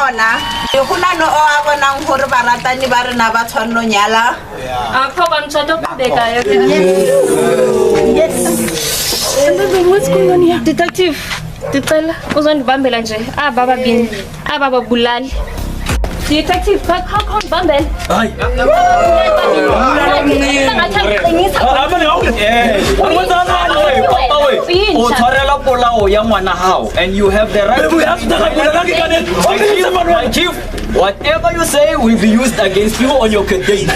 bona e gona no a bonang gore baratani ba rena ba tshwanno nyala Papa mtshoto kubeka What's going on here? Detective Dicela uzondibambela nje ababa bini ababa bulali Detective how bambela Hayi o tshwarela polao ya ngwana hao and you have the right to chief whatever you say will be used against you on your case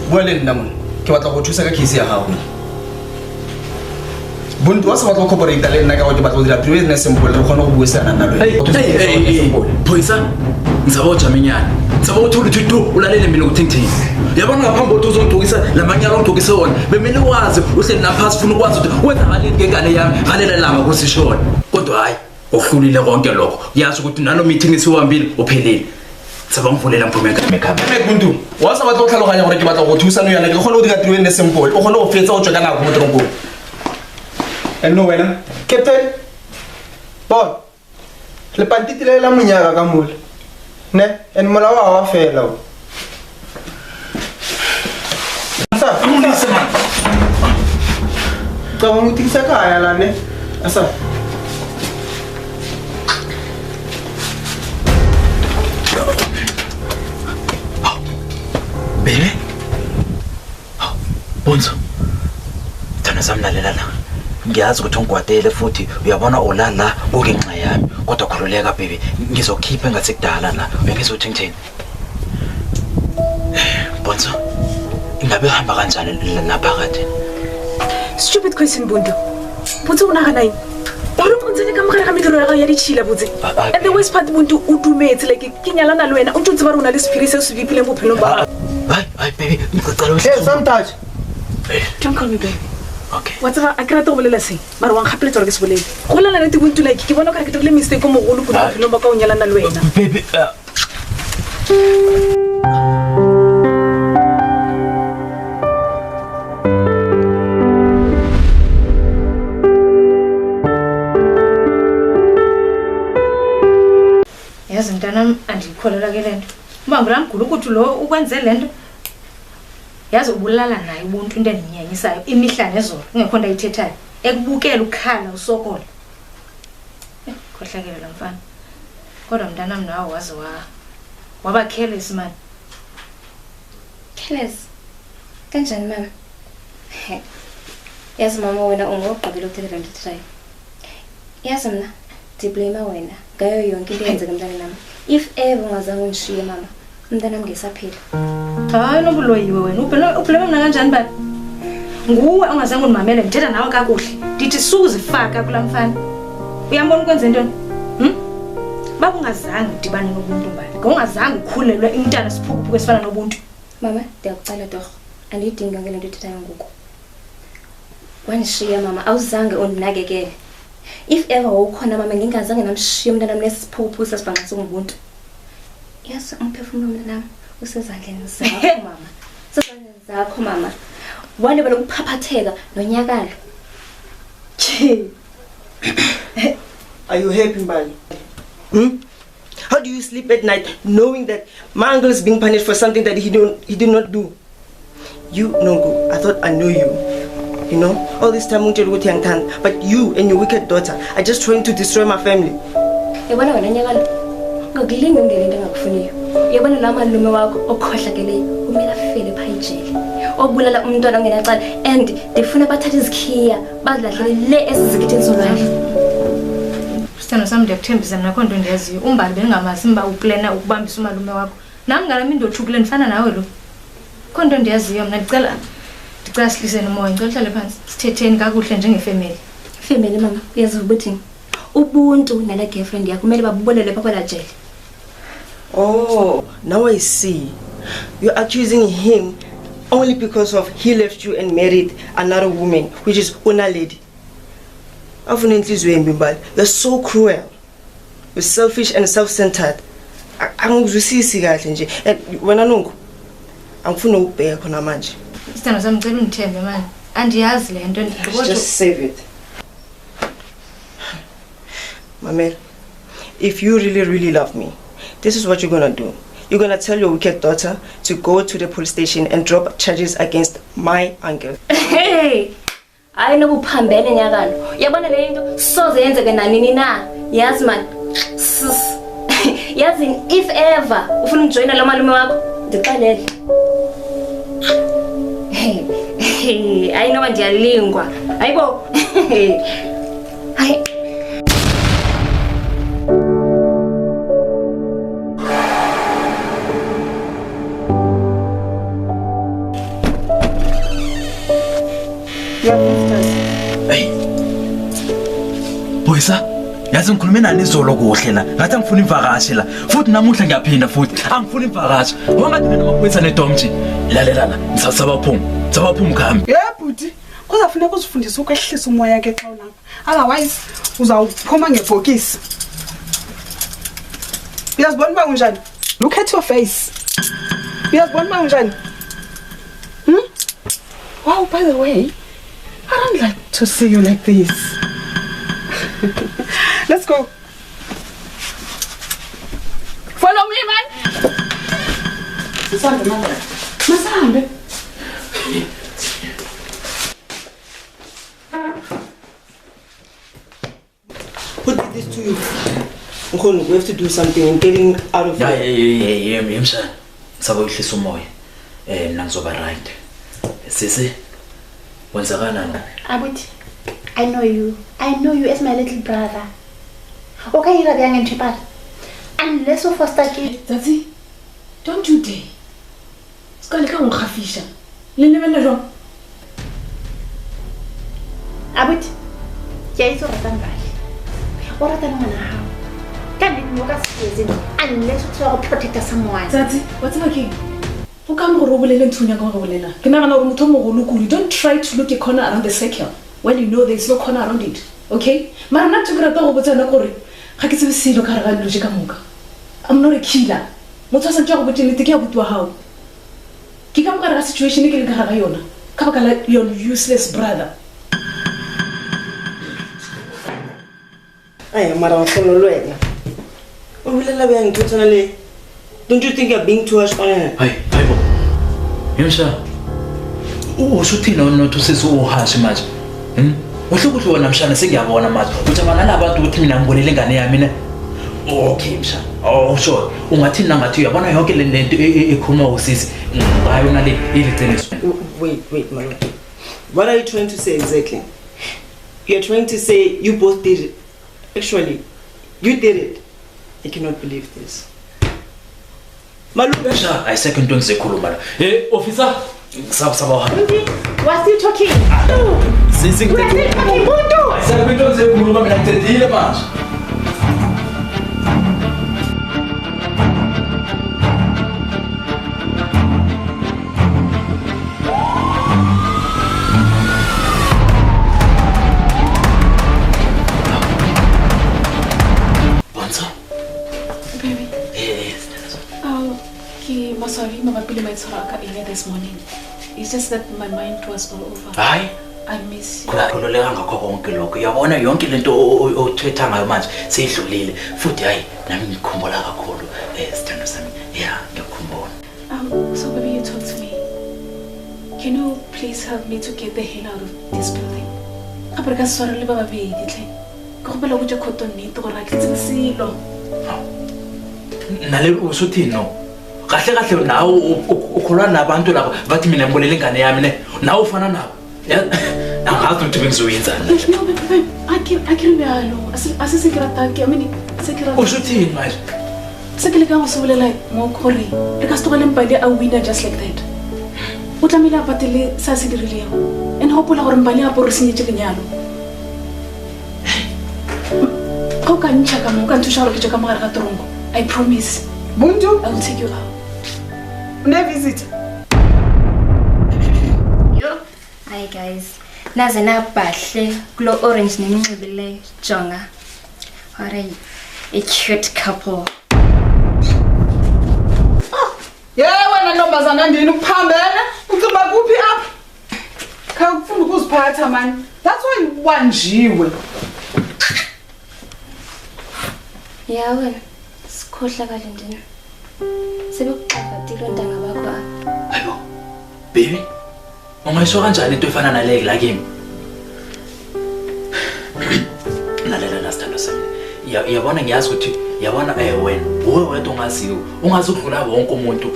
Well, Namun, ke batla go thusa ka case ya gago. Buntu wa se batla go corporate le nna ka go batla go dira business simple re kgone go buisana nna le. Hey, Phoyisa, ngizaba ujaminyana. Ngizaba uthula uthito ulalele mina ukuthingithini. Yabona ngaphambi kokuthi uzongigcokisa lamanyala ongigcokise wona. Bemele wazi uhleli naphasi ufuna ukwazi ukuthi wenza ngalini ngengane yami ngalela langa kusishona. Kodwa hayi, uhlulile konke lokho. Yazi ukuthi nalo meeting isiwambile uphelile. Sabangvulela mphumeka mekhaba. Buntu, wa se batla go tlhaloganya gore ke batla go thusa no yana ke kgone go dira business simple. O kgone go fetsa o tsweka nako mo tronkong. No wena, Captain. Bon. Le pantitile la munyaka ka mole. Ne, en mola wa fela o. Asa, Amulisa man. ka mo mutisa ka ya la ne. Asa. Bebe. Bonzo. Thana samlalela la. Ngiyazi ukuthi ungigwadele futhi uyabona olala okenxa yami kodwa khululeka baby ngizokhipha ngathi kudala la bengizothi ngithini Bonzo ingabe hamba kanjani lapha kade Stupid question, Bundu. What's on our Paro pontsene ka mogare ga mediro ya ga ya ditšhila botse. And the worst part Bundu o dumetse like ke nyalana le wena o ntse ba rona le spirit se se bipileng bophelong ba. Hai baby ngicela Hey, some touch. Don't call me baby. Okay What's a kra to bolela seng. Mara wa ngapele tsore ke se bolele. Go lala nete Bundu like ke bona ka ke tole mistake mo mogolo kuna bophelong ba ka o nyalana le wena. baby Yazi mntanami andikholelwa ke lento ubambula mgulu ukuthi lo ukwenze lento yazi ubulala naye ubuntu into endinyanyisayo imihla nezolo ingekho nto ayithethayo ekubukela ukhala usokola khohlakele lo mfana kodwa mntanami nawe wazi waba careless man Careless. Kanjani mama? Yazi mama wena ungogqibela ukuthetha lento ethethayo. Yazi mina ndiblame wena ngayo yonke into eyenzeka mntana nami. If ever ungazange ungishiye mama, mntana nami ngesaphila. hayi nobuloyiwe wena ublame mina kanjani bani nguwe ungazange undimamele ndithetha nawe kakuhle ndithi suzifaka kula mfana uyambona ukwenza intoni baba ungazange udibane nobuntu mbali ngongazange ukhulelwe imntana siphuphuke esifana nobuntu Mama, ndiyakucela torho. Andiyidinga ngale nto ethethayo ngoku. Wanishiya mama, awuzange undinakekele. If ever wawukhona mama ngingazange namshiya umntana nami nesiphuphu sasibhanqa songubuntu. Yazi umphefumulo umntana nami usezandleni zakho mama. Sezandleni zakho mama. Wale lokuphaphatheka nonyakalo. Are you happy, Mbali? How do you sleep at night knowing that my uncle is being punished for something that he did not do? You, Nongo, I thought I knew you. You know, all this time but you and your wicked daughter are just trying to destroy my family. Yabona wena nyakalo. Ngokulinga umndeni into engakufuniyo. Yabona la malume wakho okhohlakeleyo kumele afele phayijele. Obulala umntwana ongenacala and ndifuna bathathe izikhiya badlahlele le esizikithini solwandle. Sithando sami ndiyakuthembisa mina khonto ndiyaziyo umbali bengamazi imba uplana ukubambisa umalume wakho nami ngalami ndothukile ndifana nawe lo khonto ndiyaziyo mina ndicela sihlisene moya ngicela uhlale phansi sithetheni kakuhle njengefamily Family mama uyazi ukuthi ubuntu nala girlfriend yakho kumele babubolele pha kwela jele. Oh, now I see. You're accusing him only because of he left you and married another woman, which is Una Lady. You're so cruel. You're selfish and self-centered. And when I know, I'm going to pay a manje. Just save it. Mamel, if you really love me, this is what you're gonna do. You're gonna tell your wicked daughter to go to the police station and drop charges against my uncle. Hey! I know Pambele Nyagano. Yabana Lendo, so the ends again, Nina. Yes, man. Yes, if ever, if join a Lamalumak, the Palette. Hey, I know what your lingua. I go. Boysa, yazi ngikhulume nani izolo kuhle la. Ngathi angifuni imvakashi la. Futhi namuhla ngiyaphinda futhi. Angifuni imvakashi. Wangathi mina maphoyisa nedomji. Lalela la, ngisasaba phuma. Saba phuma khambi. Bhuti, kuzafuneka uzifundise ukwehlisa umoya yakhe xa ulapha. Otherwise uzawuphuma ngebhokisi. Uyazibona uba unjani? Look at your face. Uyazibona uba unjani? Wow, by the way, I don't like to see you like this. Let's go. Follow me, man. Masambe. Who did this to you? We have to do something in getting out of here. Yeah, Msha. Saba uhlisa umoya. Mina ngizoba right. Sisi. Wenzakalani? Abuti, I know you as my little brother. Okay, you're young and cheaper. Unless you foster kid. Daddy, don't you dare. It's going to come on Khafisha. Lele Abuti, yeah, it's all done right. What are you how? Can you look at unless you try to protect someone? Daddy, what's my king? Don't try to look a corner around the circle when you know there's no corner around it. Okay? I'm not a killer. Situation your useless brother. Don't you think you're being too harsh on her? Hey, Msha. Usuthina not sisi uhashi manje. Uhlukuhle wona mshana sengiyabona manje. Uthaba nalabantu ukuthi mina ngibonele ingane yami ne. Okay Msha. Oh sure. Ungathina ngathi uyabona yonke le nto ekhuluma usisi. Ngayo nale iliciniso. Wait, my lord. What are you trying to say exactly? You're trying to say you both did it. Actually, you did it. I cannot believe this. Msha, I second don't say khuluma la. Officer. Saba. What's you talking? Sisi Bundu. I second don't say khuluma mina ngicedile manje. Sorry, Mama Pili might earlier this morning. It's just that my mind was all over. Hayi. I miss you. Kukhululeka ngakho konke lokho. Uyabona yonke lento othetha ngayo manje seyidlulile. Futhi hayi nami ngikhumbula kakhulu sithando sami. Yeah, ngiyakhumbula. So baby, you talk to me. Can you please help me to get the hell out of this building? Kabarka swara le baba be ditle. Go bela go tja khotone to go ra ke tselo. Nale usuthi no. Kahle nawe ukholwa nabantu labo bathi mina ngibonele ingane yami ne nawe ufana nabo angazi ukuthi bengizoyenzana no baby I can't be alone asisekira tanki I mean sekira usuthini manje sekile ka ngosobolela mo khore e ka stogele mpale a winner just like that o tlamile a patele sa se dirilego and hopola gore mpale a pore senyetse lenyalo go ka ntšha ka mo ka ntšha gore ke tšwa ka mogare ga torongo I promise Buntu, I will take you out. Une-visitor. Yo. Hi guys. Naze nabahle kulo orange neminxibile jonga. What a cute couple. Wena ntombazana ndini ukuphambene ucimba kuphi apha khawufunda ukuziphatha mani that's why ubanjiwe Wena sikhohlakala ndini sebekuxafatile ontanga bakho apha. Hayibo baby ungayisho kanjani into efana nale la kimi lalela lasithando sami yabona ngiyazi ukuthi yabona wena uwe wedwa ongaziyo ungazi ukudlula wonke umuntu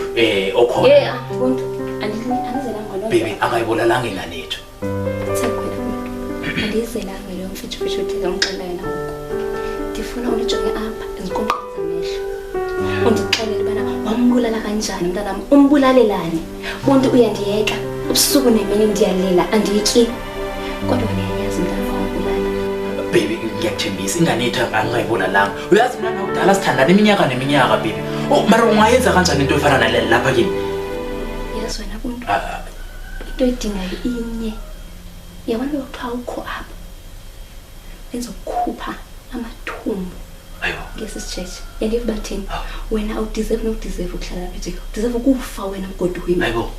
okhona Buntu andizelanga ngalo baby akayibolalanga ingane yethu andizelanga leyo mfithu uthi ngomxela yena ngoku ndifuna unijonge apha ezinkonqweni zamehlo undixelele ubana wambulala kanjani mntanam umbulalelani Buntu uyandiyeka ubusuku nemini ndiyalela andiyityi kodwa uyayazi mntana wambulala baby ngiyakuthembisa ingane yethu angayibolalanga uyazi mina nawudala sithandana iminyaka neminyaka baby mara ungayenza kanjani into efana nale lapha kimi yes wena Buntu into edingayo inye yabona ukuthiwa ukho apha enzokukhupha amathumbu ngesisijeje yandive bathini wena awudeserve nokudeserve ukuhlala lapha ejika udeserve ukufa wena mgodi wimi hayibo